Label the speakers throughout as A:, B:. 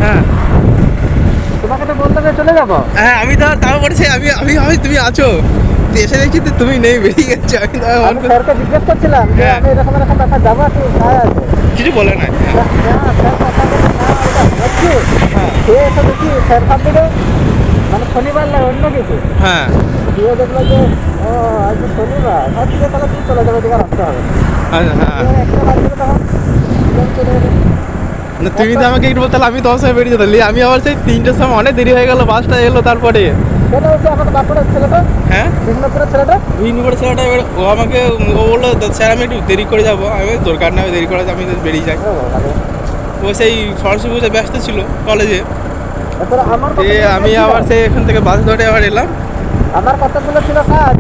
A: হ্যাঁ
B: তোমাকে তো বলতে হবে চলে যাবো।
A: হ্যাঁ, আমি তাও বলেছি আমি আমি ভাবি তুমি আছো, তো এসে দেখছি তো তুমি নেই, বেরিয়ে গেছো। আমি তো
B: আমি স্যারকে জিজ্ঞেস করছিলাম যে
A: হ্যাঁ।
B: আমি এরকম এরকম ব্যাপার যাবো, একটু ভাই আছে।
A: কিছু বলে নাই।
B: হ্যাঁ, স্যার কথা বলে না ওটা ভাবছি।
A: হ্যাঁ
B: সে এসে দেখি স্যার ভাবছিল মানে শনিবার না অন্য কিছু।
A: হ্যাঁ
B: দিয়ে দেখলো যে ও আজ তো শনিবার, ভাবছি যে তাহলে তুই চলে যাবে, দিকে আসতে হবে।
A: হ্যাঁ হ্যাঁ।
B: দিয়ে একটা বাজছিল তখন, দিয়ে চলে গেলো।
A: না তুমি তো আমাকে একটু বলতে, আমি তোমার সঙ্গে বেরিয়ে যেতাম। আমি আবার সেই 3টের সময়, অনেক দেরি হয়ে গেল, বাসটা এলো তারপরে।
B: সেটা হচ্ছে আমাদের বাঁকুড়ার ছেলেটা,
A: হ্যাঁ,
B: বিষ্ণুপুরের ছেলেটা।
A: ইউনিভার্স ছেলেটা এবার ও আমাকে ও বললো স্যার আমি একটু দেরি করে যাবো। আমি বললাম, দরকার না, আমি দেরি করে আমি বেরিয়ে যাই।
B: ও বাবা,
A: ও সেই সরস্বতী পুজো ব্যস্ত ছিল কলেজে।
B: এরপরে আমার কথা
A: আমি আবার সেই এখান থেকে বাস ধরে আবার এলাম।
B: আমার কথাগুলো ছিল কাজ।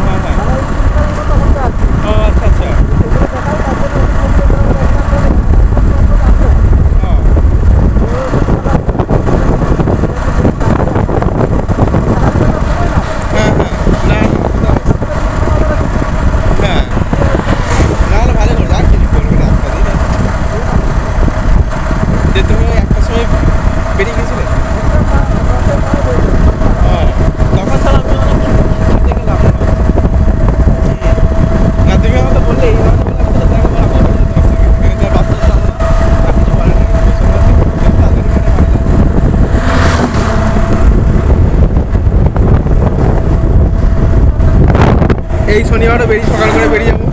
A: হ্যাঁ হ্যাঁ। ও আচ্ছা আচ্ছা। হ্যাঁ হ্যাঁ হ্যাঁ। না হ্যাঁ, না হলে ভালো করে আর কিছু করবে না রাস্তা দিয়ে। যে তুমি একটা সময় বেরিয়ে গেছিলে। হ্যাঁ, তখন স্যার আমি অনেক দেখে লাভ নেই। না তুমি আমাকে বললে এই কথা বলে আমি তো দেখো আমি বলে দিতে পারছি। এখানে যা বাচ্চা চালানো আর কিছু বলে না, এই শনিবারও বেরিয়ে সকাল করে বেরিয়ে যাবো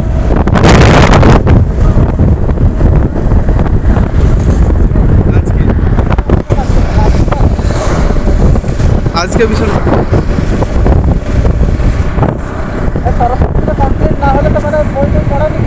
A: আজকে। আজকে ভীষণ
B: সরস্বতী কমপ্লিট না হলে তো মানে বই টই পড়ানি।